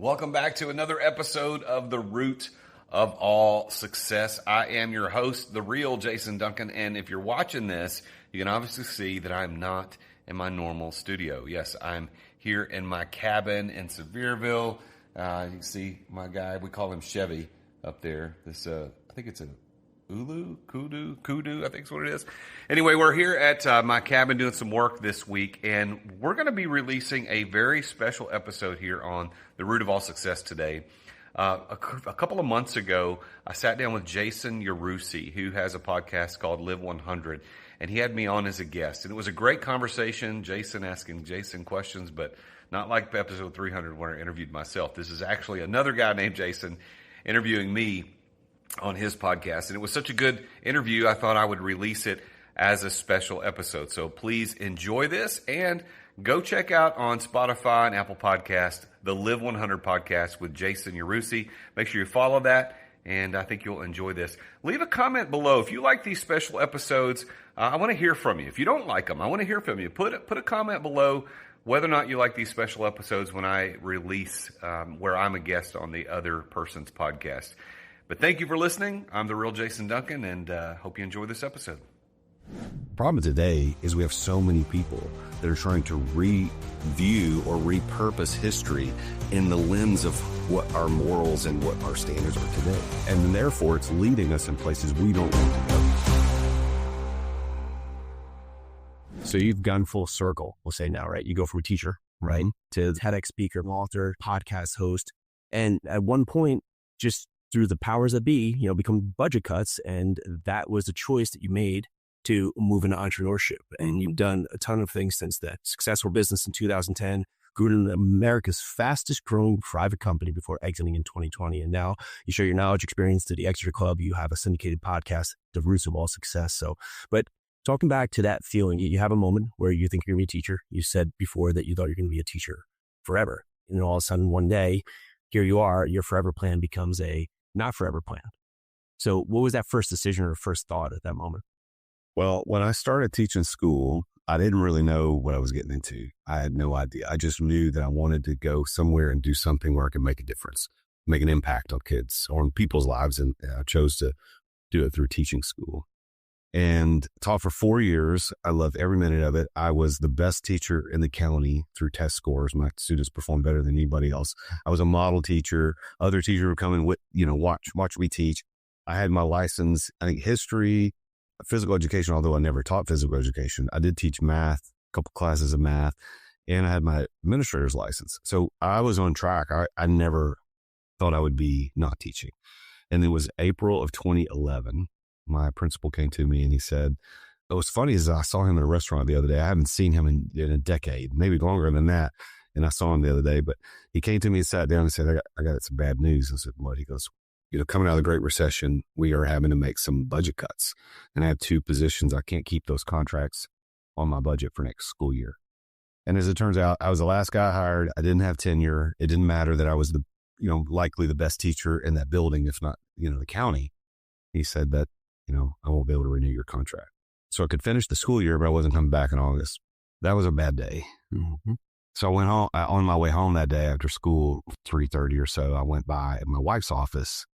Welcome back to another episode of The Root of All Success. I am your host, the real Jason Duncan, and if you're watching this, you can obviously see that I'm not in my normal studio. Yes, I'm here in my cabin in Sevierville. You can see my guy, we call him Chevy up there. This, I think it's a kudu, I think is what it is. Anyway, we're here at my cabin doing some work this week, and we're going to be releasing a very special episode here on The Root of All Success today. A couple of months ago, I sat down with Jason Yarusi, who has a podcast called Live 100, and he had me on as a guest. And it was a great conversation, Jason asking Jason questions, but not like episode 300 when I interviewed myself. This is actually another guy named Jason interviewing me on his podcast. And it was such a good interview, I thought I would release it as a special episode. So please enjoy this and go check out on Spotify and Apple Podcast, the Live 100 podcast with Jason Yarusi. Make sure you follow that, and I think you'll enjoy this. Leave a comment below. If you like these special episodes, I want to hear from you. If you don't like them, I want to hear from you. Put a comment below whether or not you like these special episodes when I release where I'm a guest on the other person's podcast. But thank you for listening. I'm the real Jason Duncan, and hope you enjoy this episode. The problem today is we have so many people that are trying to review or repurpose history in the lens of what our morals and what our standards are today. And therefore, it's leading us in places we don't want to go. So you've gone full circle, we'll say now, right? You go from a teacher, right, to TEDx speaker, author, podcast host. And at one point, just through the powers that be, become budget cuts. And that was the choice that you made to move into entrepreneurship. And you've done a ton of things since then. Successful business in 2010, grew to America's fastest growing private company before exiting in 2020. And now you share your knowledge, experience to the Exeter Club. You have a syndicated podcast, The Roots of All Success. So, but talking back to that feeling, you have a moment where you think you're going to be a teacher. You said before that you thought you're going to be a teacher forever. And then all of a sudden one day, here you are, your forever plan becomes a not forever plan. So what was that first decision or first thought at that moment? Well, when I started teaching school, I didn't really know what I was getting into. I had no idea. I just knew that I wanted to go somewhere and do something where I could make a difference, make an impact on kids or on people's lives. And I chose to do it through teaching school and taught for 4 years. I loved every minute of it. I was the best teacher in the county through test scores. My students performed better than anybody else. I was a model teacher. Other teachers would come and watch me teach. I had my license, I think history, physical education, although I never taught physical education. I did teach math, a couple classes of math, and I had my administrator's license. So I was on track. I never thought I would be not teaching. And it was April of 2011. My principal came to me and he said, what's funny is I saw him in a restaurant the other day. I haven't seen him in a decade, maybe longer than that. And I saw him the other day, but he came to me and sat down and said, I got some bad news. I said, what? He goes, coming out of the Great Recession, we are having to make some budget cuts. And I have 2 positions. I can't keep those contracts on my budget for next school year. And as it turns out, I was the last guy hired. I didn't have tenure. It didn't matter that I was likely the best teacher in that building, if not, the county. He said that, I won't be able to renew your contract. So I could finish the school year, but I wasn't coming back in August. That was a bad day. Mm-hmm. So I went home on my way home that day after school, 3:30 or so. I went by my wife's office,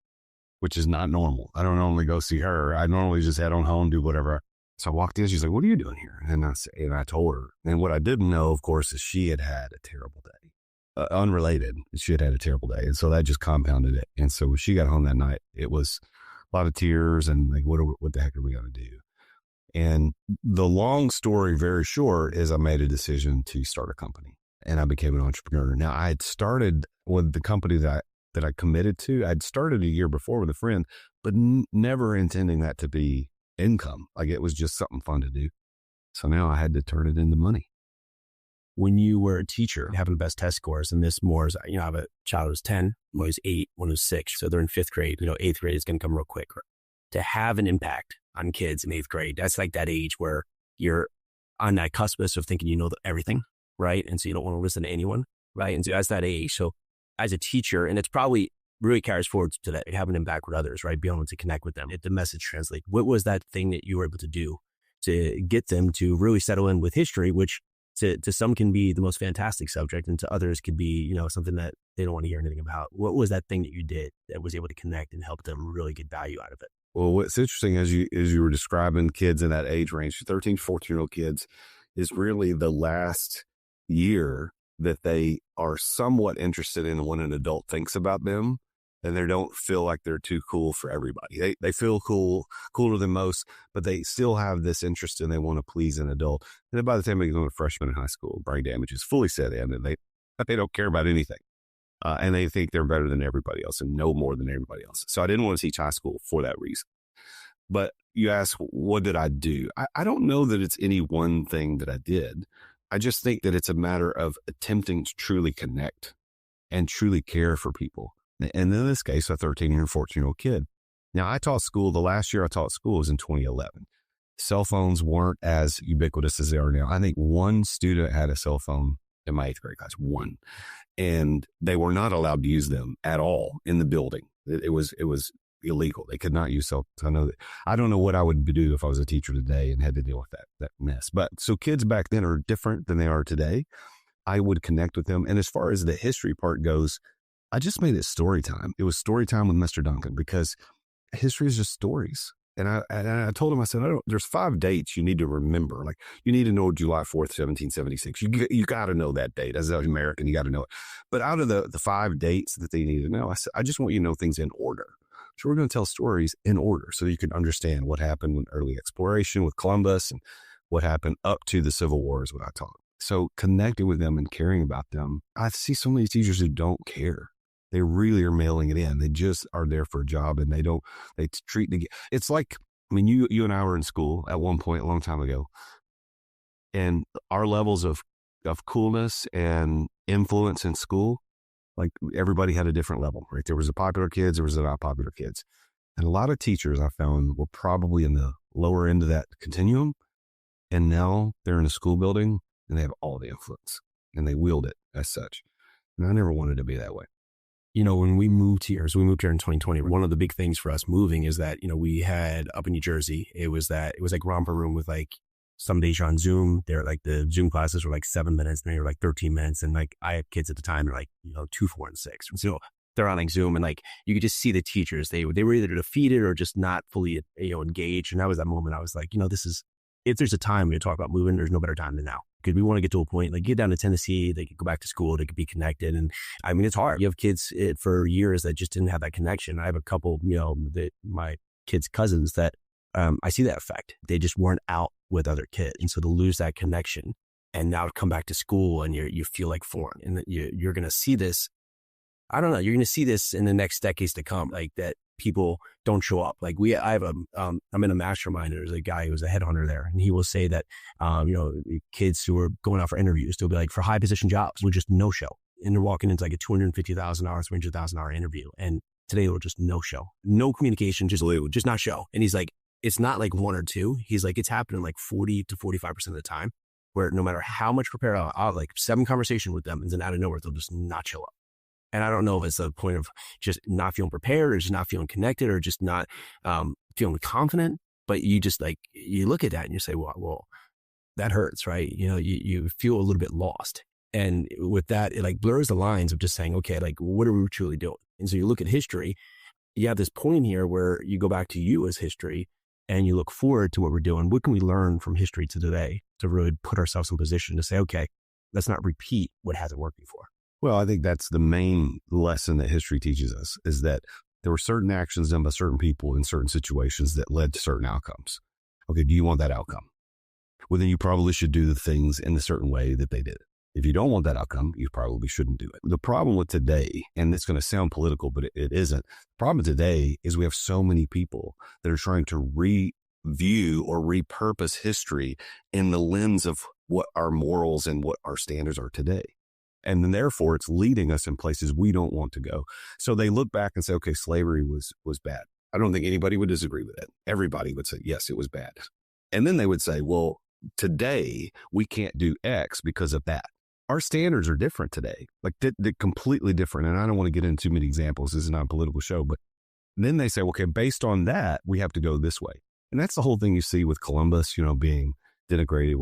which is not normal. I don't normally go see her. I normally just head on home, do whatever. So I walked in. She's like, what are you doing here? And I told her. And what I didn't know, of course, is she had had a terrible day. Unrelated. She had had a terrible day. And so that just compounded it. And so when she got home that night, it was a lot of tears and like, what the heck are we going to do? And the long story, very short, is I made a decision to start a company and I became an entrepreneur. Now I had started with the company that I committed to. I'd started a year before with a friend, but never intending that to be income. Like it was just something fun to do. So now I had to turn it into money. When you were a teacher, having the best test scores, and this more is, I have a child who's 10, one who's 8, one who's 6. So they're in 5th grade. 8th grade is going to come real quick. To have an impact on kids in 8th grade, that's like that age where you're on that cusp of thinking you know everything, right? And so you don't want to listen to anyone, right? And so that's that age. So as a teacher, and it's probably really carries forward to that, having an impact with others, right? Being able to connect with them, the message translate. What was that thing that you were able to do to get them to really settle in with history, which to some can be the most fantastic subject, and to others could be, something that they don't want to hear anything about. What was that thing that you did that was able to connect and help them really get value out of it? Well, what's interesting as you were describing kids in that age range, 13, 14-year-old kids, is really the last year that they are somewhat interested in what an adult thinks about them, and they don't feel like they're too cool for everybody. They feel cooler than most, but they still have this interest and they want to please an adult. And then by the time they become a freshman in high school, brain damage is fully set in, and they don't care about anything. And they think they're better than everybody else and know more than everybody else. So I didn't want to teach high school for that reason. But you ask, what did I do? I don't know that it's any one thing that I did. I just think that it's a matter of attempting to truly connect and truly care for people. And in this case, a 13 or 14-year-old kid. Now, I taught school, the last year I taught school was in 2011. Cell phones weren't as ubiquitous as they are now. I think one student had a cell phone in my 8th grade class, one. And they were not allowed to use them at all in the building. It was illegal. They could not use cell phones. I don't know what I would do if I was a teacher today and had to deal with that mess. But so kids back then are different than they are today. I would connect with them. And as far as the history part goes, I just made it story time. It was story time with Mr. Duncan because history is just stories. And I told him, I said, there's 5 dates you need to remember. Like, you need to know July 4th, 1776. You got to know that date. As an American, you got to know it. But out of the 5 dates that they need to know, I said, I just want you to know things in order. So we're going to tell stories in order so you can understand what happened with early exploration with Columbus and what happened up to the Civil War is what I taught. So connecting with them and caring about them. I see so many teachers who don't care. They really are mailing it in. They just are there for a job, and they treat the, it's like, I mean, you and I were in school at one point a long time ago, and our levels of coolness and influence in school, like everybody had a different level, right? There was the popular kids, there was the not popular kids. And a lot of teachers I found were probably in the lower end of that continuum. And now they're in a school building and they have all the influence and they wield it as such. And I never wanted to be that way. When we moved here, so we moved here in 2020, one of the big things for us moving is that, we had up in New Jersey, it was like romper room with like, some days you're on Zoom, they're like the Zoom classes were like 7 minutes, and they were like 13 minutes. And like, I had kids at the time, they're like, 2, 4, and 6. So they're on like Zoom, and like, you could just see the teachers, they were either defeated or just not fully, engaged. And that was that moment I was like, this is, if there's a time we talk about moving, there's no better time than now. Because we want to get to a point, like get down to Tennessee, they could go back to school, they could be connected. And I mean, it's hard. You have kids for years that just didn't have that connection. I have a couple, my kids' cousins that I see that effect. They just weren't out with other kids. And so to lose that connection and now to come back to school and you feel like foreign, and that you're going to see this. I don't know. You're going to see this in the next decades to come, like that people don't show up. Like I'm in a mastermind. There's a guy who's a headhunter there, and he will say that, kids who are going out for interviews, they'll be like, for high position jobs, will just no show. And they're walking into like a $250,000, $300,000 interview. And today they'll just no show, no communication, just not show. And he's like, it's not like 1 or 2. He's like, it's happening like 40 to 45% of the time, where no matter how much prepared I'll like 7 conversations with them, and then out of nowhere, they'll just not show up. And I don't know if it's a point of just not feeling prepared or just not feeling connected or just not feeling confident, but you just like, you look at that and you say, well, that hurts, right? You feel a little bit lost. And with that, it like blurs the lines of just saying, okay, like, what are we truly doing? And so you look at history, you have this point here where you go back to you as history and you look forward to what we're doing. What can we learn from history to today to really put ourselves in position to say, okay, let's not repeat what hasn't worked before? Well, I think that's the main lesson that history teaches us, is that there were certain actions done by certain people in certain situations that led to certain outcomes. Okay, do you want that outcome? Well, then you probably should do the things in a certain way that they did. If you don't want that outcome, you probably shouldn't do it. The problem with today, and it's going to sound political, but it isn't. The problem today is we have so many people that are trying to review or repurpose history in the lens of what our morals and what our standards are today. And then therefore it's leading us in places we don't want to go. So they look back and say, okay, slavery was bad. I don't think anybody would disagree with it. Everybody would say, yes, it was bad. And then they would say, well, today we can't do X because of that. Our standards are different today, like they're completely different. And I don't want to get into too many examples. This is not a political show, but then they say, okay, based on that, we have to go this way. And that's the whole thing you see with Columbus, being denigrated.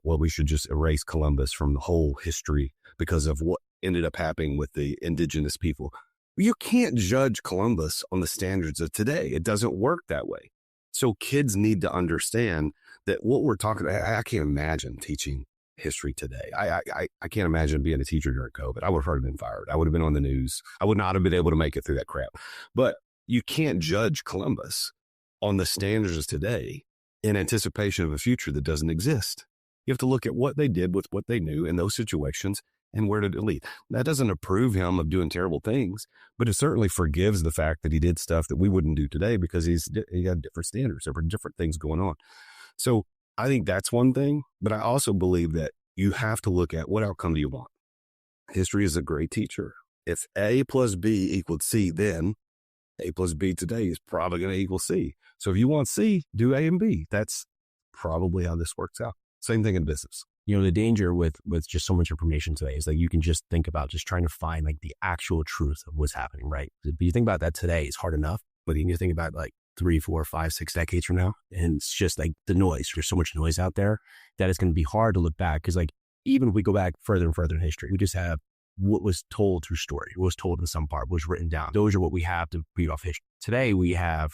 We should just erase Columbus from the whole history because of what ended up happening with the indigenous people. You can't judge Columbus on the standards of today. It doesn't work that way. So kids need to understand that what we're talking about, I can't imagine teaching history today. I can't imagine being a teacher during COVID. I would have already been fired. I would have been on the news. I would not have been able to make it through that crap. But you can't judge Columbus on the standards of today in anticipation of a future that doesn't exist. You have to look at what they did with what they knew in those situations and where did it lead. That doesn't approve him of doing terrible things, but it certainly forgives the fact that he did stuff that we wouldn't do today because he had different standards. There were different things going on. So I think that's one thing, but I also believe that you have to look at what outcome do you want. History is a great teacher. If A plus B equaled C, then A plus B today is probably going to equal C. So if you want C, do A and B. That's probably how this works out. Same thing in business. You know, the danger with just so much information today is that you can just think about just trying to find like the actual truth of what's happening, right? But you think about that today, it's hard enough. But you think about like 3, 4, 5, 6 decades from now, and it's just like the noise. There's so much noise out there that it's going to be hard to look back. Because like even if we go back further and further in history, we just have what was told through story, what was told in some part, what was written down. Those are what we have to read off history. Today we have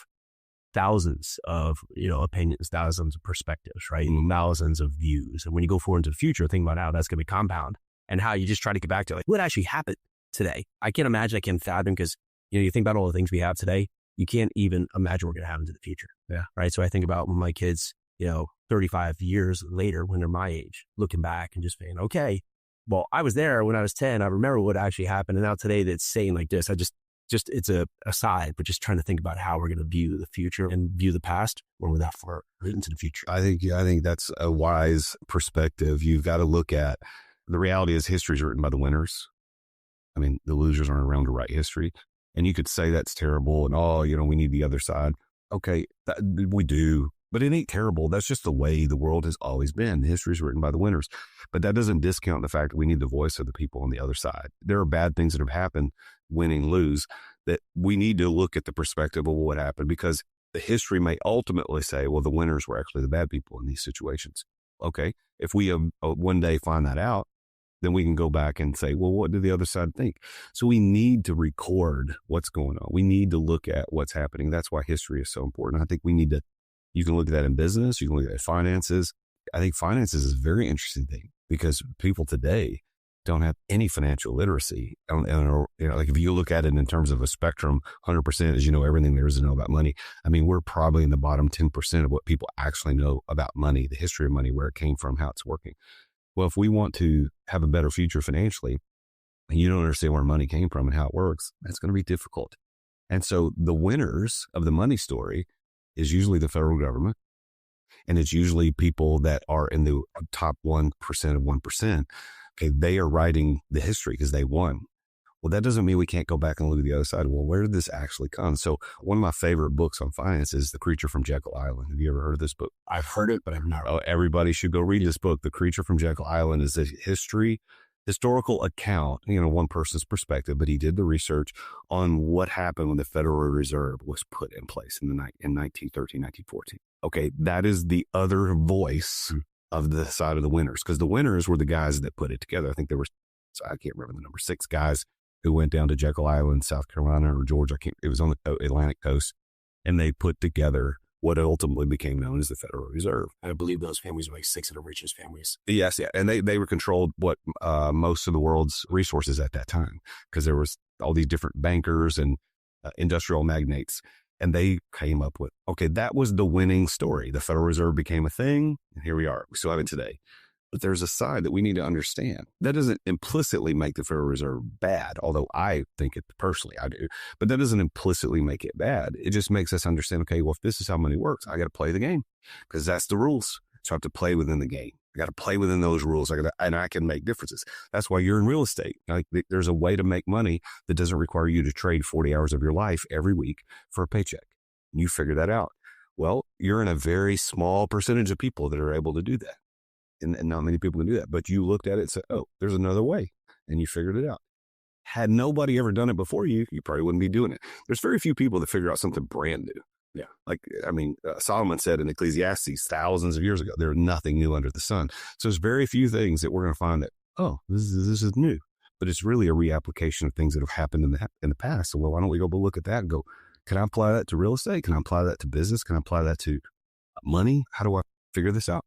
thousands of, opinions, thousands of perspectives, right? And thousands of views. And when you go forward into the future, think about how that's going to be compound and how you just try to get back to like what actually happened today. I can't imagine, I can't fathom because, you think about all the things we have today, you can't even imagine what's going to happen to the future. Yeah. Right. So I think about when my kids, 35 years later, when they're my age, looking back and just saying, okay, well, I was there when I was 10. I remember what actually happened. And now today that's saying like this, I just it's a aside, but just trying to think about how we're going to view the future and view the past when we're that far into the future. I think that's a wise perspective. You've got to look at the reality is history is written by the winners. I mean, the losers aren't around to write history. And you could say that's terrible and, we need the other side. Okay, we do, but it ain't terrible. That's just the way the world has always been. History is written by the winners. But that doesn't discount the fact that we need the voice of the people on the other side. There are bad things that have happened, winning, lose, that we need to look at the perspective of what happened because the history may ultimately say, well, the winners were actually the bad people in these situations. Okay, if we one day find that out, then we can go back and say, well, what did the other side think? So we need to record what's going on. We need to look at what's happening. That's why history is so important. I think you can look at that in business. You can look at finances. I think finances is a very interesting thing because people today don't have any financial literacy. And like if you look at it in terms of a spectrum, 100% is, everything there is to know about money. I mean, we're probably in the bottom 10% of what people actually know about money, the history of money, where it came from, how it's working. Well, if we want to have a better future financially, and you don't understand where money came from and how it works, that's going to be difficult. And so the winners of the money story is usually the federal government. And it's usually people that are in the top 1% of 1%. Okay, they are writing the history because they won. Well, that doesn't mean we can't go back and look at the other side. Well, where did this actually come? So one of my favorite books on finance is The Creature from Jekyll Island. Have you ever heard of this book? I've heard it, but I've not. Oh, everybody should go read this book. The Creature from Jekyll Island is a historical account, one person's perspective, but he did the research on what happened when the Federal Reserve was put in place in 1913, 1914. Okay, that is the other voice of the side of the winners, because the winners were the guys that put it together. I think there were, I can't remember the number, 6 guys who went down to Jekyll Island, South Carolina or Georgia. It was on the Atlantic coast, and they put together what ultimately became known as the Federal Reserve. I believe those families were like 6 of the richest families. Yes, yeah. And they were controlled most of the world's resources at that time, because there was all these different bankers and industrial magnates. And they came up with, okay, that was the winning story. The Federal Reserve became a thing, and here we are. We still have it today. But there's a side that we need to understand. That doesn't implicitly make the Federal Reserve bad, although I think it personally, I do. But that doesn't implicitly make it bad. It just makes us understand, okay, well, if this is how money works, I got to play the game, because that's the rules. So I have to play within the game. I got to play within those rules, and I can make differences. That's why you're in real estate. Like, there's a way to make money that doesn't require you to trade 40 hours of your life every week for a paycheck. And you figure that out. Well, you're in a very small percentage of people that are able to do that. And not many people can do that. But you looked at it and said, oh, there's another way. And you figured it out. Had nobody ever done it before you, you probably wouldn't be doing it. There's very few people that figure out something brand new. Yeah. Like, I mean, Solomon said in Ecclesiastes thousands of years ago, there's nothing new under the sun. So there's very few things that we're going to find that, oh, this is new, but it's really a reapplication of things that have happened in the past. So, well, why don't we go look at that and go, can I apply that to real estate? Can I apply that to business? Can I apply that to money? How do I figure this out?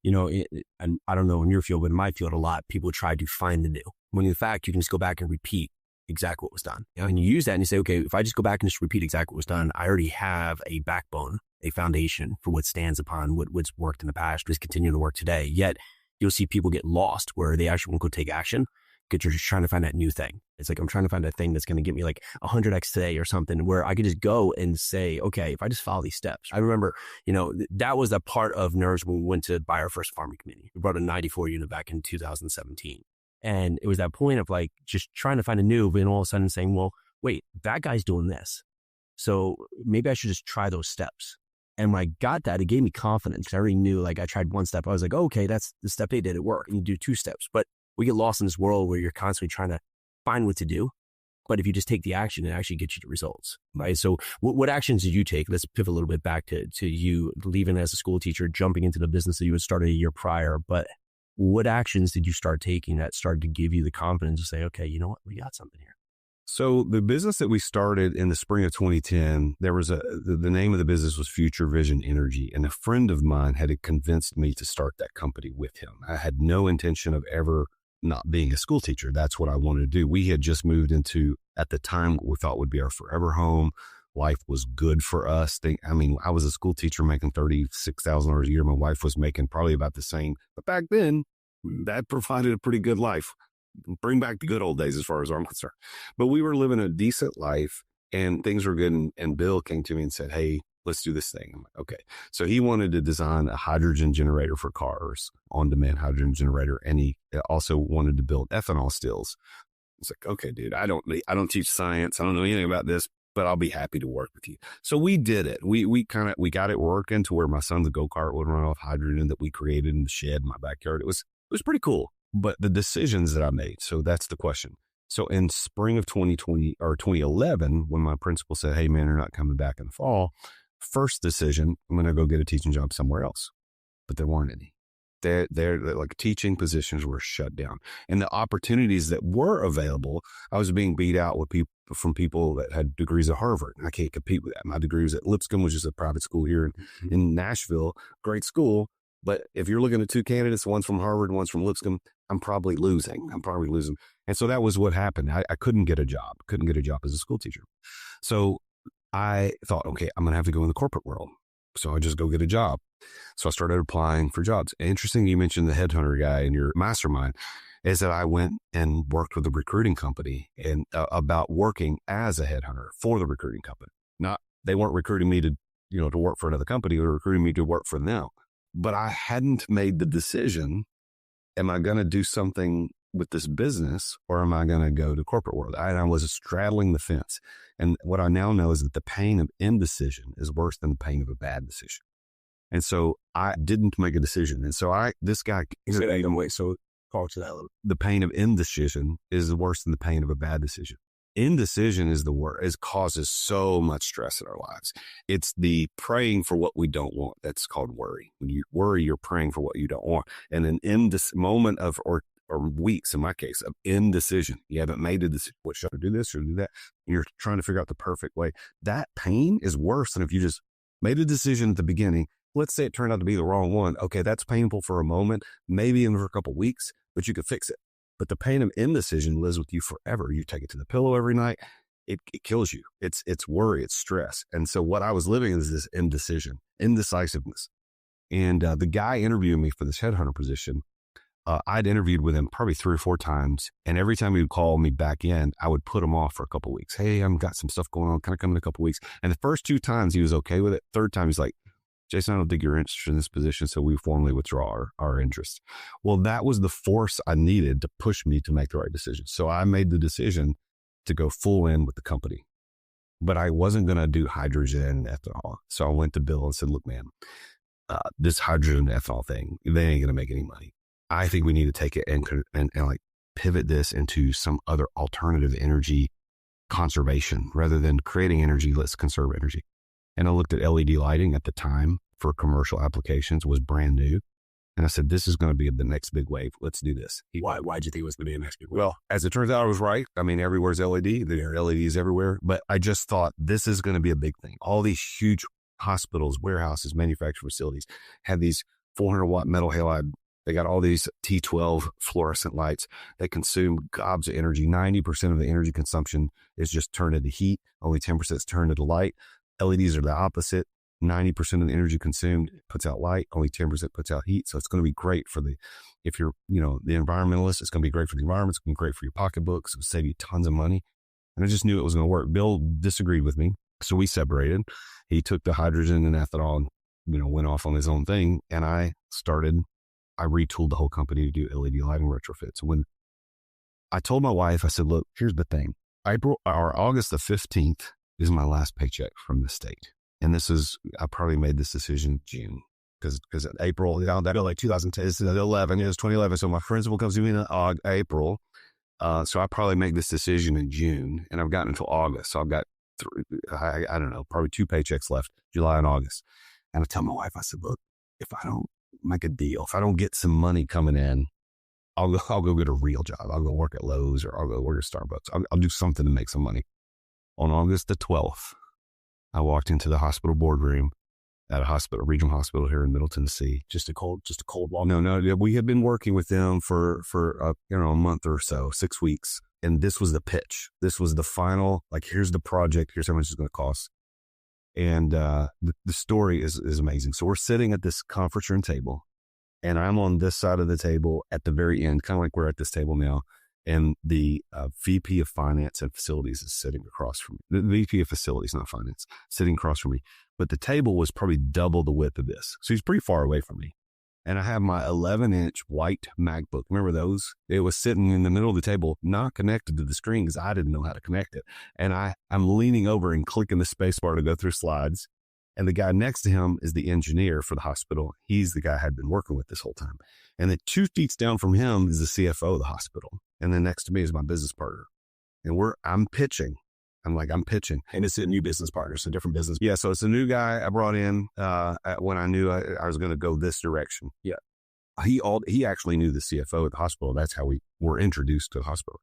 And I don't know in your field, but in my field, a lot people try to find the new. When in fact, you can just go back and repeat exactly what was done. And you use that and you say, okay, if I just go back and just repeat exactly what was done, I already have a backbone, a foundation for what stands upon what's worked in the past, what's continuing to work today. Yet you'll see people get lost where they actually won't go take action because you're just trying to find that new thing. It's like, I'm trying to find that thing that's going to get me like 100x today or something where I could just go and say, okay, if I just follow these steps. I remember, that was a part of NERS when we went to buy our first farming community. We brought a 94 unit back in 2017. And it was that point of like just trying to find a new, but then all of a sudden saying, well, wait, that guy's doing this. So maybe I should just try those steps. And when I got that, it gave me confidence. I already knew, like I tried one step. I was like, oh, okay, that's the step they did. It worked. And you do two steps. But we get lost in this world where you're constantly trying to find what to do. But if you just take the action, it actually gets you the results, right? So what actions did you take? Let's pivot a little bit back to you leaving as a school teacher, jumping into the business that you had started a year prior. But what actions did you start taking that started to give you the confidence to say, okay, you know what, we got something here? So the business that we started in the spring of 2010, there was the name of the business was Future Vision Energy. And a friend of mine had convinced me to start that company with him. I had no intention of ever not being a school teacher. That's what I wanted to do. We had just moved into, at the time, what we thought would be our forever home. Life was good for us. I was a school teacher making $36,000 a year. My wife was making probably about the same. But back then, that provided a pretty good life. Bring back the good old days as far as I'm concerned. But we were living a decent life and things were good. And Bill came to me and said, hey, let's do this thing. I'm like, okay. So he wanted to design a hydrogen generator for cars, on-demand hydrogen generator. And he also wanted to build ethanol stills. It's like, okay, dude, I don't teach science. I don't know anything about this, but I'll be happy to work with you. So we did it. We got it working to where my son's go-kart would run off hydrogen that we created in the shed in my backyard. It was pretty cool. But the decisions that I made, so that's the question. So in spring of 2020 or 2011, when my principal said, hey man, you're not coming back in the fall, first decision, I'm going to go get a teaching job somewhere else. But there weren't any. They're like teaching positions were shut down. And the opportunities that were available, I was being beat out with people that had degrees at Harvard. I can't compete with that. My degree was at Lipscomb, which is a private school here in Nashville, great school. But if you're looking at two candidates, one's from Harvard, one's from Lipscomb, I'm probably losing. And so that was what happened. I couldn't get a job as a school teacher. So I thought, okay, I'm going to have to go in the corporate world. So I just go get a job. So I started applying for jobs. Interesting, you mentioned the headhunter guy in your mastermind, is that I went and worked with a recruiting company and about working as a headhunter for the recruiting company. They weren't recruiting me to work for another company. They were recruiting me to work for them. But I hadn't made the decision, am I going to do something with this business or am I going to go to corporate world? I was straddling the fence. And what I now know is that the pain of indecision is worse than the pain of a bad decision. And so I didn't make a decision. And so this guy, so talk to that a little. The pain of indecision is worse than the pain of a bad decision. Indecision is the worst. It causes so much stress in our lives. It's the praying for what we don't want. That's called worry. When you worry, you're praying for what you don't want. And an moment of, or weeks in my case, of indecision. You haven't made a decision. What, should I do this or do that? You're trying to figure out the perfect way. That pain is worse than if you just made a decision at the beginning. Let's say it turned out to be the wrong one. Okay, that's painful for a moment, maybe even for a couple of weeks, but you could fix it. But the pain of indecision lives with you forever. You take it to the pillow every night. It kills you. It's worry, it's stress. And so what I was living is this indecision, indecisiveness. And the guy interviewing me for this headhunter position, I'd interviewed with him probably 3 or 4 times. And every time he would call me back in, I would put him off for a couple of weeks. Hey, I've got some stuff going on. Can I come in a couple of weeks? And the first 2 times he was okay with it. Third time he's like, Jason, I don't think you're interested in this position, so we formally withdraw our interest. Well, that was the force I needed to push me to make the right decision. So I made the decision to go full in with the company, but I wasn't going to do hydrogen and ethanol. So I went to Bill and said, look, man, this hydrogen and ethanol thing, they ain't going to make any money. I think we need to take it and like pivot this into some other alternative energy conservation rather than creating energy. Let's conserve energy. And I looked at LED lighting at the time for commercial applications, was brand new. And I said, this is going to be the next big wave. Let's do this. Why'd you think it was going to be the next big wave? Well, as it turns out, I was right. I mean, everywhere's LED. There are LEDs everywhere. But I just thought this is going to be a big thing. All these huge hospitals, warehouses, manufacturing facilities have these 400-watt metal halide. They got all these T12 fluorescent lights that consume gobs of energy. 90% of the energy consumption is just turned into heat. Only 10% is turned into light. LEDs are the opposite. 90% of the energy consumed puts out light. Only 10% puts out heat. So it's going to be great for if you're, the environmentalist, it's going to be great for the environment. It's going to be great for your pocketbooks. It will save you tons of money. And I just knew it was going to work. Bill disagreed with me. So we separated. He took the hydrogen and ethanol and, went off on his own thing. And I retooled the whole company to do LED lighting retrofits. When I told my wife, I said, look, here's the thing. August the 15th is my last paycheck from the state. And I probably made this decision in June because April, that'll like 2010, it's 11, it was 2011. So my principal comes to me in April. So I probably make this decision in June, and I've gotten until August. So I've got, I don't know, probably 2 paychecks left, July and August. And I tell my wife, I said, look, if I don't make a deal, if I don't get some money coming in, I'll go get a real job. I'll go work at Lowe's or I'll go work at Starbucks. I'll do something to make some money. On August the 12th, I walked into the hospital boardroom at a regional hospital here in Middle Tennessee. Just a cold walk. No. We had been working with them for a month or so, 6 weeks. And this was the pitch. This was the final, here's the project. Here's how much it's going to cost. And the story is amazing. So we're sitting at this conference room table, and I'm on this side of the table at the very end, kind of like we're at this table now. And the VP of Finance and Facilities is sitting across from me. The VP of Facilities, not Finance, sitting across from me. But the table was probably double the width of this. So he's pretty far away from me. And I have my 11-inch white MacBook. Remember those? It was sitting in the middle of the table, not connected to the screen because I didn't know how to connect it. And I'm leaning over and clicking the space bar to go through slides. And the guy next to him is the engineer for the hospital. He's the guy I had been working with this whole time. And then 2 feet down from him is the CFO of the hospital. And then next to me is my business partner. And I'm pitching. I'm pitching. And it's a new business partner, so different business. Yeah, so it's a new guy I brought in when I knew I was going to go this direction. Yeah. He actually knew the CFO at the hospital. That's how we were introduced to the hospital.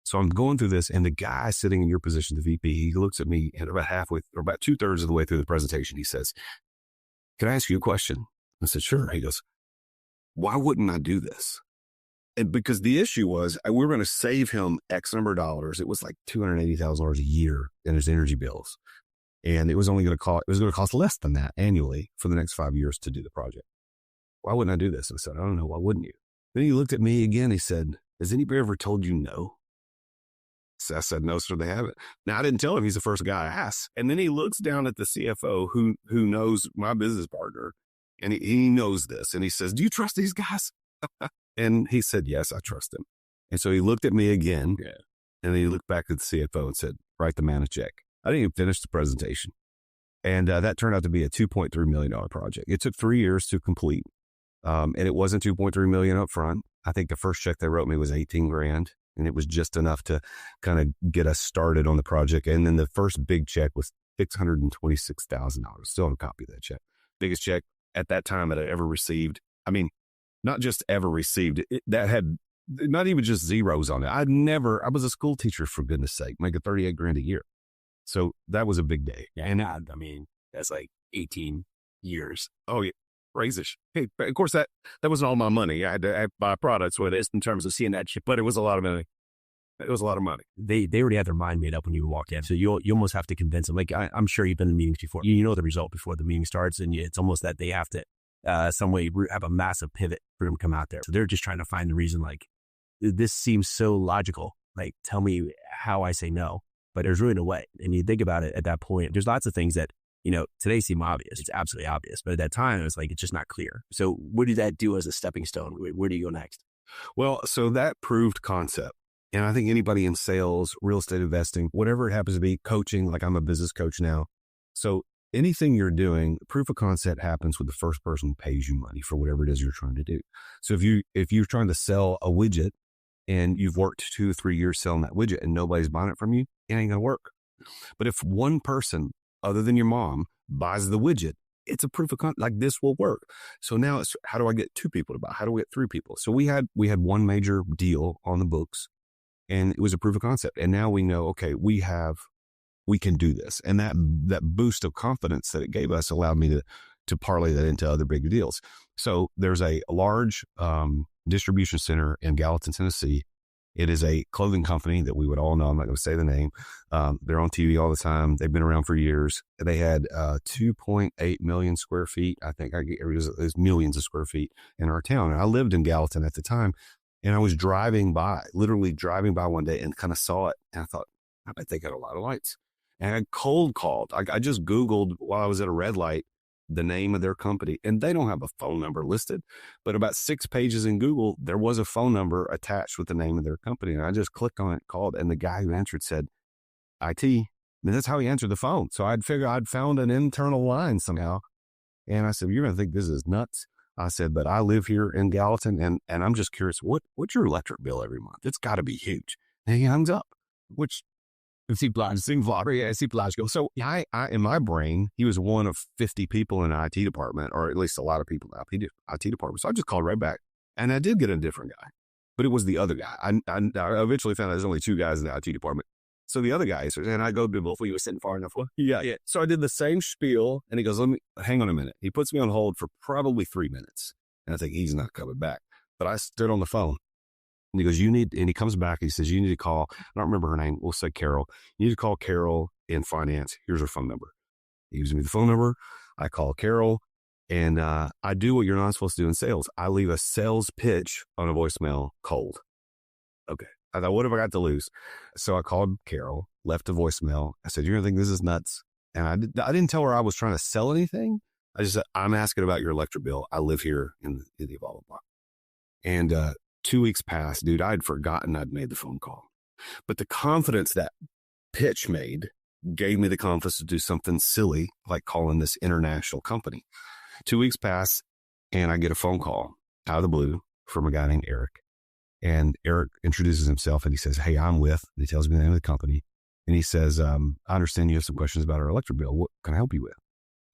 So I'm going through this, and the guy sitting in your position, the VP, he looks at me and about halfway, or about 2/3 of the way through the presentation, he says, "Can I ask you a question?" I said, "Sure." He goes, "Why wouldn't I do this?" And because the issue was, we were going to save him X number of dollars. It was like $280,000 a year in his energy bills. And it was going to cost less than that annually for the next 5 years to do the project. Why wouldn't I do this? I said, I don't know. Why wouldn't you? Then he looked at me again. He said, has anybody ever told you no? So I said, no, sir, they haven't. Now, I didn't tell him he's the first guy I asked. And then he looks down at the CFO who knows my business partner. And he knows this. And he says, do you trust these guys? And he said, yes, I trust them. And so he looked at me again, and then he looked back at the CFO and said, write the man a check. I didn't even finish the presentation. And that turned out to be a $2.3 million project. It took 3 years to complete. And it wasn't $2.3 million up front. I think the first check they wrote me was $18,000, and it was just enough to kind of get us started on the project. And then the first big check was $626,000. Still have a copy of that check. Biggest check at that time that I ever received. I mean, not just ever received it, that had not even just zeros on it. I was a school teacher, for goodness sake, making $38,000 a year. So that was a big day. Yeah, and I mean, that's like 18 years. Oh, yeah. Crazy. Hey, of course, that wasn't all my money. I had to buy products with it In terms of seeing that shit, but it was a lot of money. It was a lot of money. They already had their mind made up when you walk in. So you almost have to convince them. Like, I'm sure you've been in meetings before. You know the result before the meeting starts, and it's almost that they have to some way have a massive pivot for them to come out there. So they're just trying to find the reason, like, this seems so logical. Like, tell me how I say no. But there's really no way. And you think about it at that point, there's lots of things that, today seem obvious. It's absolutely obvious. But at that time, it was like, it's just not clear. So what did that do as a stepping stone? Where do you go next? Well, so that proved concept. And I think anybody in sales, real estate investing, whatever it happens to be, coaching, like I'm a business coach now. So anything you're doing, proof of concept happens with the first person who pays you money for whatever it is you're trying to do. So if you're trying to sell a widget and you've worked 2 or 3 years selling that widget and nobody's buying it from you, it ain't going to work. But if one person other than your mom buys the widget. It's a proof of concept, like this will work. So now it's, how do I get 2 people to buy? How do we get 3 people? So we had one major deal on the books, and it was a proof of concept. And now we know, okay, we can do this. And that boost of confidence that it gave us allowed me to parlay that into other big deals. So there's a large distribution center in Gallatin, Tennessee. It is a clothing company that we would all know. I'm not going to say the name. They're on TV all the time. They've been around for years. They had 2.8 million square feet. I think it was millions of square feet in our town. And I lived in Gallatin at the time. And I was literally driving by one day and kind of saw it. And I thought, I bet they got a lot of lights. And I cold called. I just Googled while I was at a red light the name of their company, and they don't have a phone number listed, but about 6 pages in Google, there was a phone number attached with the name of their company. And I just clicked on it, called, and the guy who answered said, IT. And that's how he answered the phone. So I'd figure I'd found an internal line somehow. And I said, you're going to think this is nuts. I said, but I live here in Gallatin, and I'm just curious, what's your electric bill every month? It's got to be huge. And he hangs up, which see Plage go. So I in my brain, he was one of 50 people in the IT department, or at least a lot of people in the IT department. So I just called right back, and I did get a different guy, but it was the other guy. I eventually found out there's only 2 guys in the IT department. So the other guy, and I go to both. You were sitting far enough. Yeah. So I did the same spiel, and he goes, hang on a minute. He puts me on hold for probably 3 minutes, and I think he's not coming back. But I stood on the phone. And he goes, and he comes back, he says, you need to call, I don't remember her name, we'll say Carol. You need to call Carol in finance. Here's her phone number. He gives me the phone number. I call Carol, and I do what you're not supposed to do in sales. I leave a sales pitch on a voicemail cold. Okay. I thought, what have I got to lose? So I called Carol, left a voicemail. I said, you're going to think this is nuts. And I didn't tell her I was trying to sell anything. I just said, I'm asking about your electric bill. I live here in the blah, blah, blah. And 2 weeks passed, dude. I'd forgotten I'd made the phone call. But the confidence that pitch made gave me the confidence to do something silly, like calling this international company. 2 weeks pass, and I get a phone call out of the blue from a guy named Eric. And Eric introduces himself, and he says, hey, I'm with, and he tells me the name of the company. And he says, I understand you have some questions about our electric bill. What can I help you with?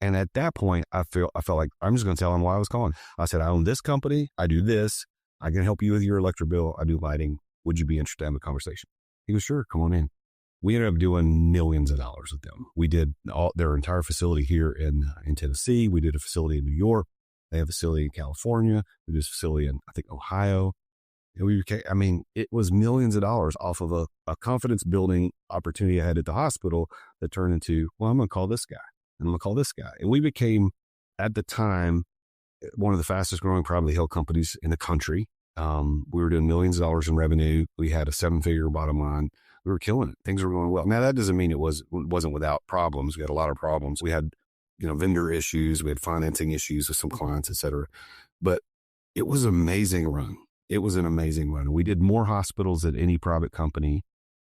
And at that point, I felt like I'm just going to tell him why I was calling. I said, I own this company. I do this. I can help you with your electric bill. I do lighting. Would you be interested in having a conversation? He goes, sure, come on in. We ended up doing millions of dollars with them. We did their entire facility here in Tennessee. We did a facility in New York. They have a facility in California. We did a facility in, I think, Ohio. And it was millions of dollars off of a confidence building opportunity I had at the hospital that turned into, well, I'm going to call this guy, and I'm going to call this guy. And we became, at the time, one of the fastest growing privately held companies in the country. We were doing millions of dollars in revenue. We had a 7-figure bottom line. We were killing it. Things were going well. Now, that doesn't mean it wasn't without problems. We had a lot of problems. We had, vendor issues. We had financing issues with some clients, et cetera. But it was an amazing run. It was an amazing run. We did more hospitals than any private company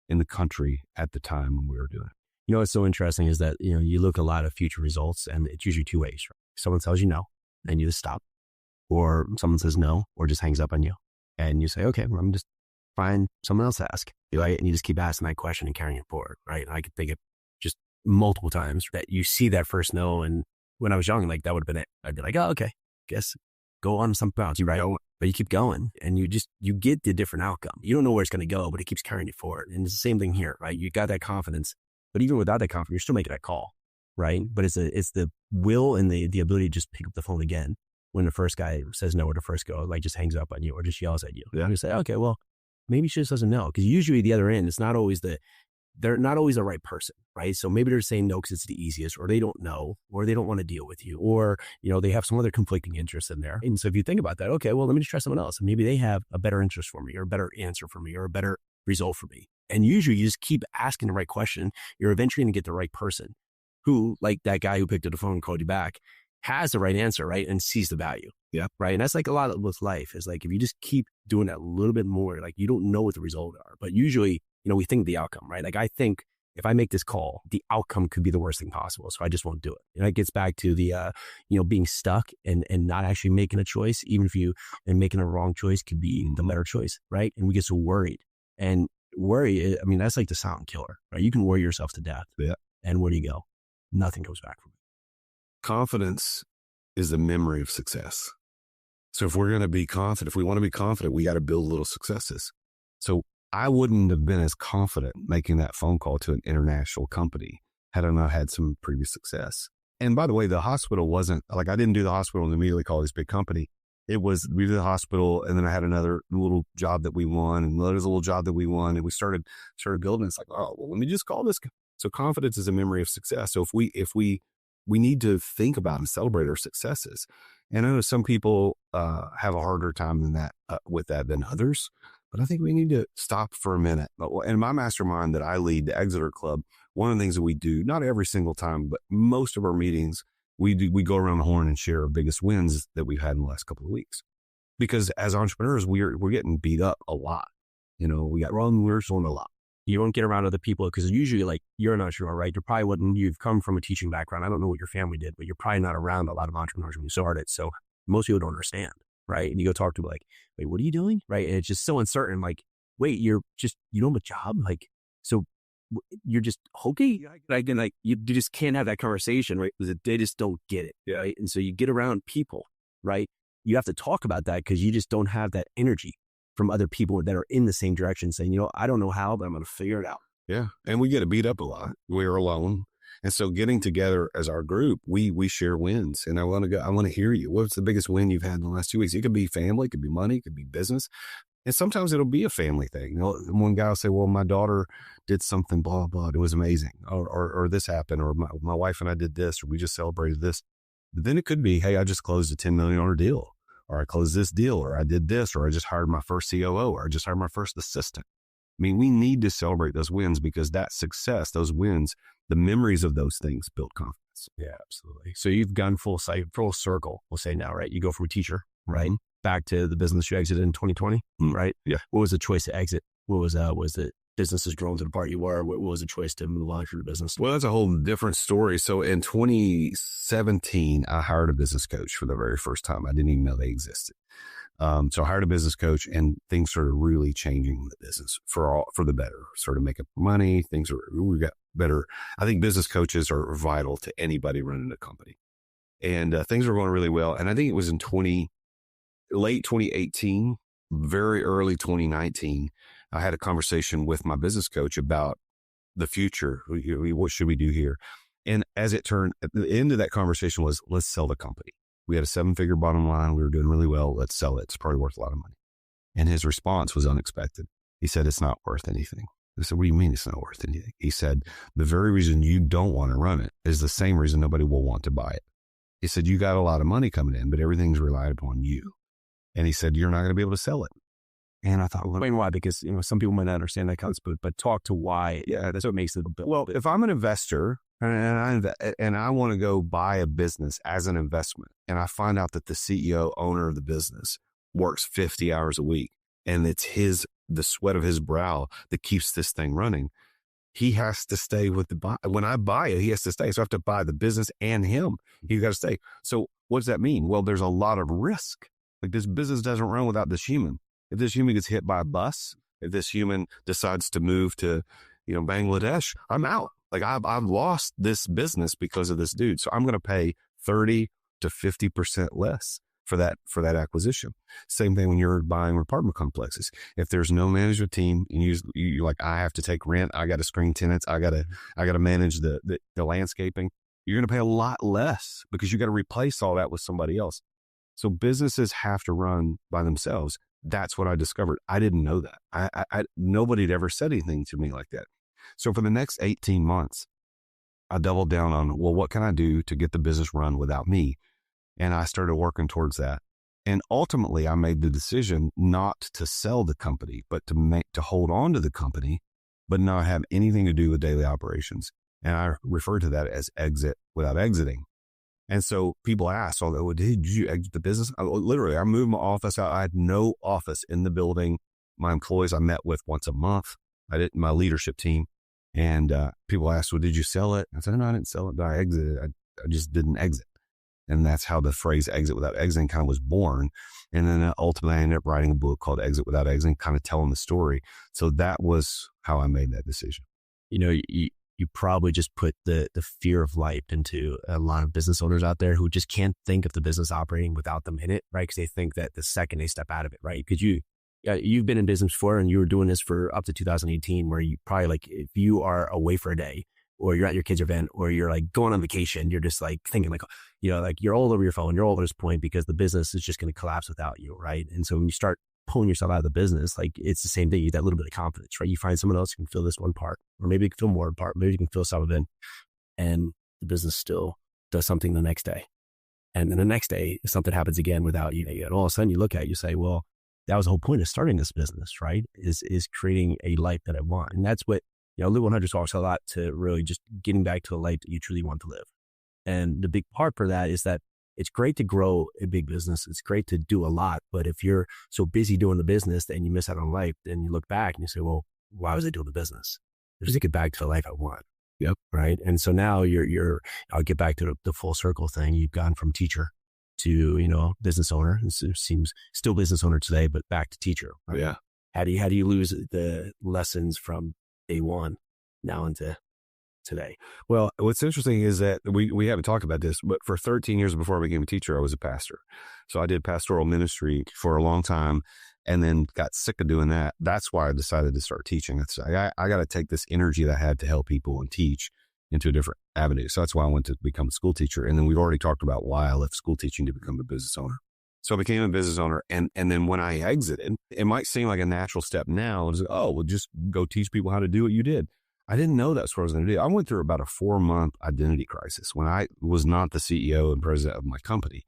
in the country at the time when we were doing it. What's so interesting is that, you look at a lot of future results, and it's usually 2 ways. Right? Someone tells you no, and you just stop, or someone says no, or just hangs up on you, and you say, okay, well, I'm just find someone else to ask, right? And you just keep asking that question and carrying it forward, right? And I could think of just multiple times that you see that first no, and when I was young, like that would have been it. I'd be like, oh, okay, guess go on something else, right? But you keep going, and you get the different outcome. You don't know where it's going to go, but it keeps carrying you forward. And it's the same thing here, right? You got that confidence, but even without that confidence, you're still making that call, right? But it's the will and the ability to just pick up the phone again when the first guy says no, or the first go, like just hangs up on you or just yells at you. Yeah. You say, okay, well, maybe she just doesn't know. Because usually the other end, they're not always the right person, right? So maybe they're saying no because it's the easiest, or they don't know, or they don't want to deal with you, or, they have some other conflicting interests in there. And so if you think about that, okay, well, let me just try someone else. And maybe they have a better interest for me, or a better answer for me, or a better result for me. And usually you just keep asking the right question. You're eventually going to get the right person who, like that guy who picked up the phone and called you back, has the right answer, right? And sees the value. Yeah. Right. And that's like a lot with life is like, if you just keep doing that a little bit more, like you don't know what the results are, but usually, we think the outcome, right? Like I think if I make this call, the outcome could be the worst thing possible. So I just won't do it. And that gets back to the, being stuck and not actually making a choice, even if and making a wrong choice could be the better choice. Right. And we get so worried, and worry, that's like the silent killer, right? You can worry yourself to death. Yeah. And where do you go? Nothing comes back from it. confidence is the memory of success. So if we're going to be confident, if we want to be confident, we got to build little successes. So I wouldn't have been as confident making that phone call to an international company had I not had some previous success. And by the way, the hospital wasn't like, I didn't do the hospital and immediately call this big company. It was, we did the hospital, and then I had another little job that we won, and another little job that we won, and we started building. It's like, oh, well, let me just call this. So confidence is a memory of success. So if we need to think about and celebrate our successes. And I know some people have a harder time than that with that than others, but I think we need to stop for a minute. In my mastermind that I lead, the Exeter Club, one of the things that we do, not every single time, but most of our meetings, we go around the horn and share our biggest wins that we've had in the last couple of weeks. Because as entrepreneurs, we're getting beat up a lot. You know, we got wrong, we're showing a lot. You don't get around other people because usually, like, you're not sure, right? You're probably wouldn't, you've come from a teaching background. I don't know what your family did, but you're probably not around a lot of entrepreneurs when you started. So most people don't understand, right? And you go talk to like, wait, what are you doing? Right? And it's just so uncertain. Like, wait, you don't have a job? Like, so you're just, okay. Like, you just can't have that conversation, right? Because they just don't get it. Yeah. Right? And so you get around people, right? You have to talk about that because you just don't have that energy from other people that are in the same direction saying, you know, I don't know how, but I'm going to figure it out. Yeah. And we get beat up a lot. We're alone. And so getting together as our group, we share wins. And I want to hear you. What's the biggest win you've had in the last 2 weeks? It could be family, it could be money, it could be business. And sometimes it'll be a family thing. You know, one guy will say, well, my daughter did something, blah, blah, it was amazing. Or this happened, or my wife and I did this, or we just celebrated this. But then it could be, hey, I just closed a $10 million deal, or I closed this deal, or I did this, or I just hired my first COO, or I just hired my first assistant. I mean, we need to celebrate those wins because that success, those wins, the memories of those things build confidence. Yeah, absolutely. So you've gone full circle, we'll say now, right? You go from a teacher, right? Back to the business you exited in 2020, right? Yeah. What was the choice to exit? What was the business has grown to the part you were? What was the choice to move on from the business? Well, that's a whole different story. So in 2017, I hired a business coach for the very first time. I didn't even know they existed. So I hired a business coach, and things started really changing in the business for the better. Started making money. We got better. I think business coaches are vital to anybody running a company, and things were going really well. And I think it was in late 2018, very early 2019, I had a conversation with my business coach about the future. What should we do here? And as it turned, at the end of that conversation was, let's sell the company. We had a 7-figure bottom line. We were doing really well. Let's sell it. It's probably worth a lot of money. And his response was unexpected. He said, it's not worth anything. I said, what do you mean it's not worth anything? He said, the very reason you don't want to run it is the same reason nobody will want to buy it. He said, you got a lot of money coming in, but everything's relied upon you. And he said, you're not going to be able to sell it. And I thought, well, explain why, because, you know, some people might not understand that concept, but talk to why. Yeah, that's what makes it. Well, if I'm an investor and I want to go buy a business as an investment, and I find out that the CEO, owner of the business, works 50 hours a week, and it's the sweat of his brow that keeps this thing running, he has to stay with when I buy it, he has to stay. So I have to buy the business and him. He's got to stay. So what does that mean? Well, there's a lot of risk. Like, this business doesn't run without this human. If this human gets hit by a bus, if this human decides to move to, Bangladesh, I'm out. Like, I've lost this business because of this dude. So I'm going to pay 30 to 50% less for that acquisition. Same thing when you're buying apartment complexes. If there's no management team and you like, I have to take rent, I got to screen tenants, I got to manage the landscaping, you're going to pay a lot less because you got to replace all that with somebody else. So businesses have to run by themselves. That's what I discovered. I didn't know that. Nobody had ever said anything to me like that. So for the next 18 months, I doubled down on, well, what can I do to get the business run without me? And I started working towards that. And ultimately, I made the decision not to sell the company, but to hold on to the company, but not have anything to do with daily operations. And I refer to that as exit without exiting. And so people ask, oh, did you exit the business? I moved my office out. I had no office in the building. My employees I met with once a month. My leadership team. And people asked, well, did you sell it? I said, no, I didn't sell it, but I exited. I just didn't exit. And that's how the phrase exit without exiting kind of was born. And then ultimately I ended up writing a book called Exit Without Exiting, kind of telling the story. So that was how I made that decision. You you probably just put the fear of life into a lot of business owners out there who just can't think of the business operating without them in it, right? Because they think that the second they step out of it, right? Because you've been in business before and you were doing this for up to 2018, where you probably like, if you are away for a day or you're at your kid's event or you're like going on vacation, you're just like thinking like, like you're all over your phone, you're all over this point because the business is just going to collapse without you, right? And so when you start pulling yourself out of the business, like it's the same thing. You get that little bit of confidence, right? You find someone else who can fill this one part, or maybe you can fill more part, maybe you can fill some of it, and the business still does something the next day. And then the next day, something happens again without you. And all of a sudden you look at it, you say, well, that was the whole point of starting this business, right? Is creating a life that I want. And that's what, Live 100 talks a lot to really just getting back to a life that you truly want to live. And the big part for that is that it's great to grow a big business. It's great to do a lot. But if you're so busy doing the business and you miss out on life, then you look back and you say, well, why was I doing the business? Just to get back to the life I want. Yep. Right. And so now I'll get back to the full circle thing. You've gone from teacher to, business owner. It seems still business owner today, but back to teacher. Right? Yeah. How do you lose the lessons from day one now into today? Well, what's interesting is that we haven't talked about this, but for 13 years before I became a teacher, I was a pastor. So I did pastoral ministry for a long time and then got sick of doing that. That's why I decided to start teaching. I got to take this energy that I had to help people and teach into a different avenue. So that's why I went to become a school teacher. And then we've already talked about why I left school teaching to become a business owner. So I became a business owner. And then when I exited, it might seem like a natural step now. It's like, oh, well, just go teach people how to do what you did. I didn't know that's what I was going to do. I went through about a 4-month identity crisis when I was not the CEO and president of my company.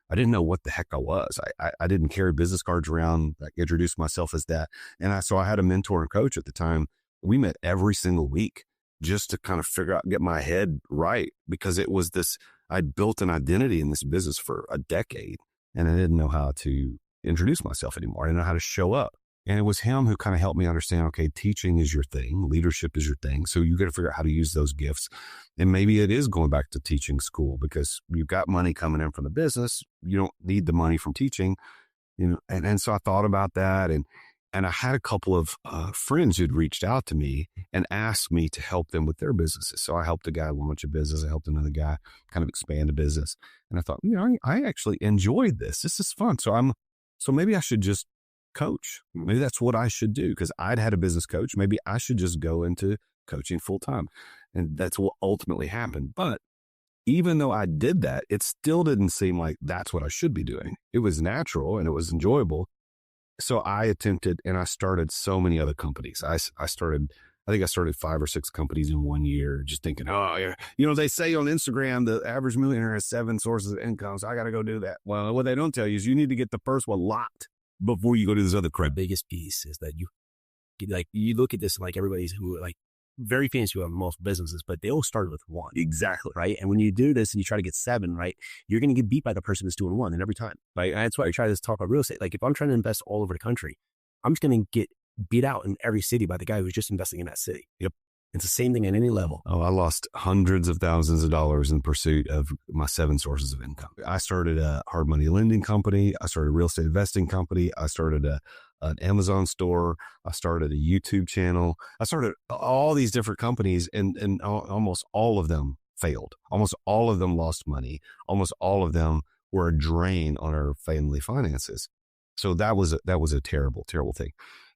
I didn't know what the heck I was. I didn't carry business cards around. I introduced myself as that. And so I had a mentor and coach at the time. We met every single week just to kind of figure out, get my head right, because it was this, I'd built an identity in this business for a decade and I didn't know how to introduce myself anymore. I didn't know how to show up. And it was him who kind of helped me understand, okay, teaching is your thing. Leadership is your thing. So you got to figure out how to use those gifts. And maybe it is going back to teaching school because you've got money coming in from the business. You don't need the money from teaching, and so I thought about that. And I had a couple of friends who'd reached out to me and asked me to help them with their businesses. So I helped a guy launch a business. I helped another guy kind of expand a business. And I thought, I actually enjoyed this. This is fun. So maybe I should just coach. Maybe that's what I should do because I'd had a business coach. Maybe I should just go into coaching full time. And that's what ultimately happened. But even though I did that, it still didn't seem like that's what I should be doing. It was natural and it was enjoyable. So I attempted and I started so many other companies. I think I started 5 or 6 companies in 1 year, just thinking, oh, yeah. They say on Instagram, the average millionaire has 7 sources of income. So I got to go do that. Well, what they don't tell you is you need to get the first one locked before you go to this other crap. The biggest piece is that you look at this like everybody's who like very famous who have multiple businesses, but they all started with 1. Exactly. Right. And when you do this and you try to get 7, right, you're going to get beat by the person that's doing 1 and every time. Right. And that's why I try to talk about real estate. Like if I'm trying to invest all over the country, I'm just going to get beat out in every city by the guy who's just investing in that city. Yep. It's the same thing at any level. Oh, I lost hundreds of thousands of dollars in pursuit of my 7 sources of income. I started a hard money lending company. I started a real estate investing company. I started an Amazon store. I started a YouTube channel. I started all these different companies and almost all of them failed. Almost all of them lost money. Almost all of them were a drain on our family finances. So that was a terrible, terrible thing.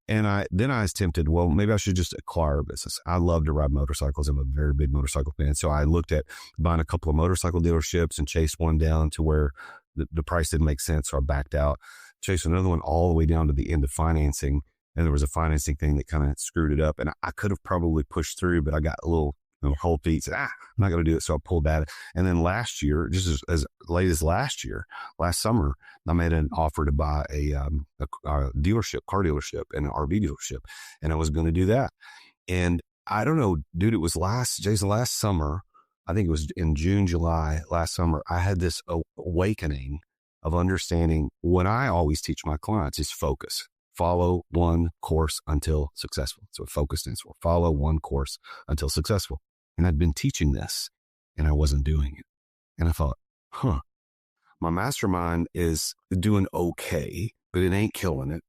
And I was tempted, well, maybe I should just acquire a business. I love to ride motorcycles. I'm a very big motorcycle fan. So I looked at buying a couple of motorcycle dealerships and chased one down to where the price didn't make sense. So I backed out, chased another one all the way down to the end of financing. And there was a financing thing that kind of screwed it up. And I could have probably pushed through, but I got a little cold feet, said, I'm not going to do it. So I pulled that. And then last year, just as late as last summer, I made an offer to buy a dealership, car dealership and an RV dealership. And I was going to do that. And I don't know, dude, it was last summer. I think it was in June, July, last summer. I had this awakening of understanding what I always teach my clients is focus. Follow one course until successful. So focus stands for follow one course until successful. And I'd been teaching this and I wasn't doing it. And I thought, my mastermind is doing okay, but it ain't killing it.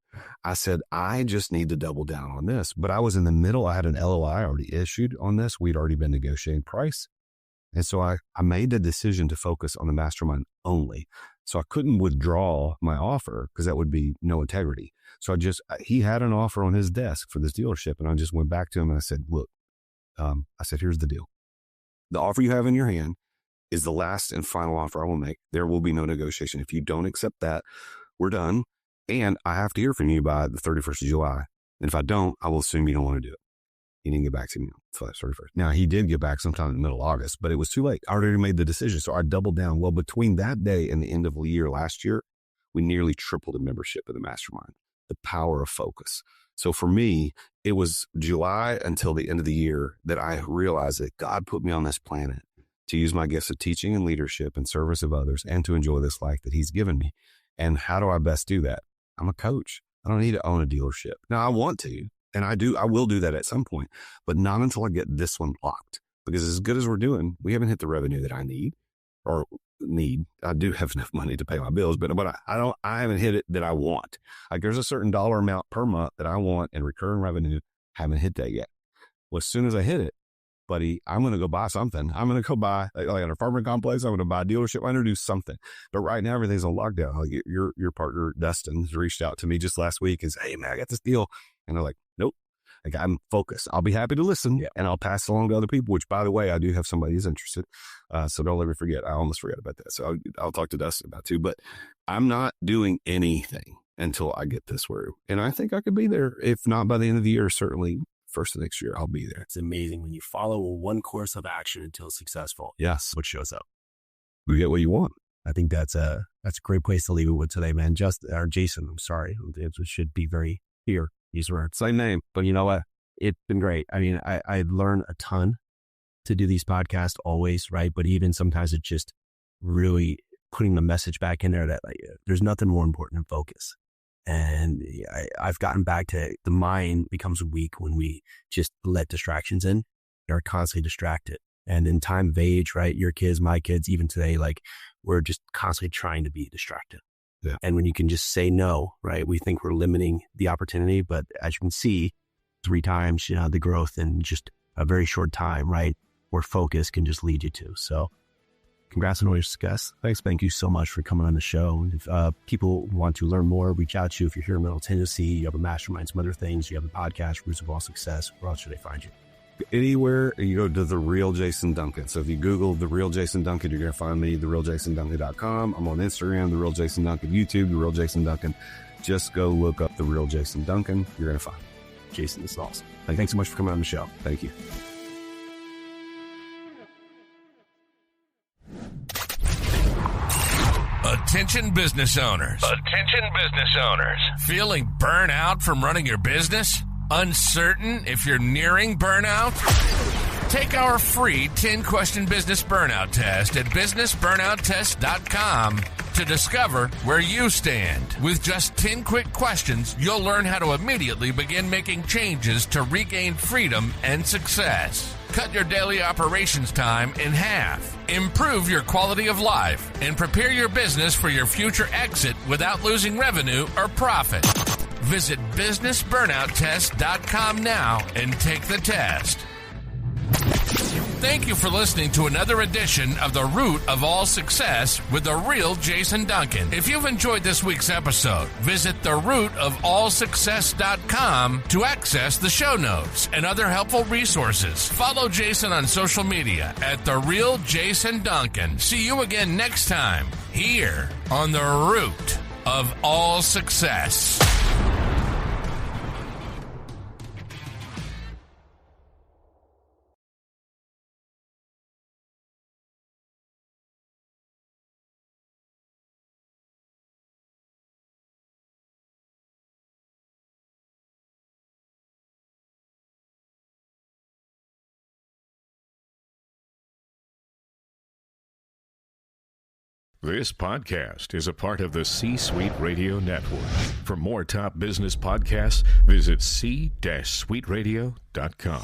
I said, I just need to double down on this. But I was in the middle. I had an LOI already issued on this. We'd already been negotiating price. And so I made the decision to focus on the mastermind only. So I couldn't withdraw my offer because that would be no integrity. So he had an offer on his desk for this dealership. And I just went back to him and I said, look, here's the deal. The offer you have in your hand is the last and final offer I will make. There will be no negotiation. If you don't accept that, we're done. And I have to hear from you by the 31st of July. And if I don't, I will assume you don't want to do it. He didn't get back to me until the 31st. Now, he did get back sometime in the middle of August, but it was too late. I already made the decision. So I doubled down. Well, between that day and the end of the year last year, we nearly tripled the membership of the mastermind. The power of focus. So for me, it was July until the end of the year that I realized that God put me on this planet to use my gifts of teaching and leadership and service of others and to enjoy this life that he's given me. And how do I best do that? I'm a coach. I don't need to own a dealership. Now I want to, and I will do that at some point, but not until I get this one locked. Because as good as we're doing, we haven't hit the revenue that I need. I do have enough money to pay my bills, but I haven't hit it that I want. Like there's a certain dollar amount per month that I want in recurring revenue. Haven't hit that yet. Well, as soon as I hit it, buddy, I'm going to go buy something. I'm going to go buy like an apartment complex. I'm going to buy a dealership. I'm going to do something. But right now, everything's on lockdown. Like your partner, Dustin, has reached out to me just last week and said, hey, man, I got this deal. And they're like, nope. Like I'm focused. I'll be happy to listen and I'll pass it along to other people, which by the way, I do have somebody who's interested. So don't let me forget. I almost forgot about that. So I'll talk to Dustin about it too, but I'm not doing anything until I get this through. And I think I could be there. If not by the end of the year, certainly first of next year, I'll be there. It's amazing when you follow one course of action until successful. Yes. What shows up. You get what you want. I think that's a great place to leave it with today, man. Jason, I'm sorry. It should be very here. These were same name, but you know what? It's been great. I mean, I learn a ton to do these podcasts always, right? But even sometimes it's just really putting the message back in there that like, there's nothing more important than focus. And I've gotten back to the mind becomes weak when we just let distractions in. They're constantly distracted. And in time of age, right? Your kids, my kids, even today, like we're just constantly trying to be distracted. Yeah. And when you can just say no, right? We think we're limiting the opportunity, but as you can see, 3 times, the growth in just a very short time, right? Where focus can just lead you to. So congrats on all your success. Thank you so much for coming on the show. If people want to learn more, reach out to you. If you're here in Middle Tennessee, you have a mastermind, some other things, you have a podcast, Roots of All Success, where else should they find you? Anywhere you go to The Real Jason Duncan. So if you Google The Real Jason Duncan, you're going to find me, TheRealJasonDuncan.com. I'm on Instagram, The Real Jason Duncan, YouTube, The Real Jason Duncan. Just go look up The Real Jason Duncan. You're going to find me. Jason, this is awesome. Thanks so much for coming on the show. Thank you. Attention business owners. Attention business owners. Feeling burnout from running your business? Uncertain if you're nearing burnout? Take our free 10-question business burnout test at businessburnouttest.com to discover where you stand. With just 10 quick questions, you'll learn how to immediately begin making changes to regain freedom and success. Cut your daily operations time in half. Improve your quality of life and prepare your business for your future exit without losing revenue or profit. Visit businessburnouttest.com now and take the test. Thank you for listening to another edition of The Root of All Success with the real Jason Duncan. If you've enjoyed this week's episode, visit therootofallsuccess.com to access the show notes and other helpful resources. Follow Jason on social media at The Real Jason Duncan. See you again next time here on The Root of All Success. This podcast is a part of the C-Suite Radio Network. For more top business podcasts, visit c-suiteradio.com.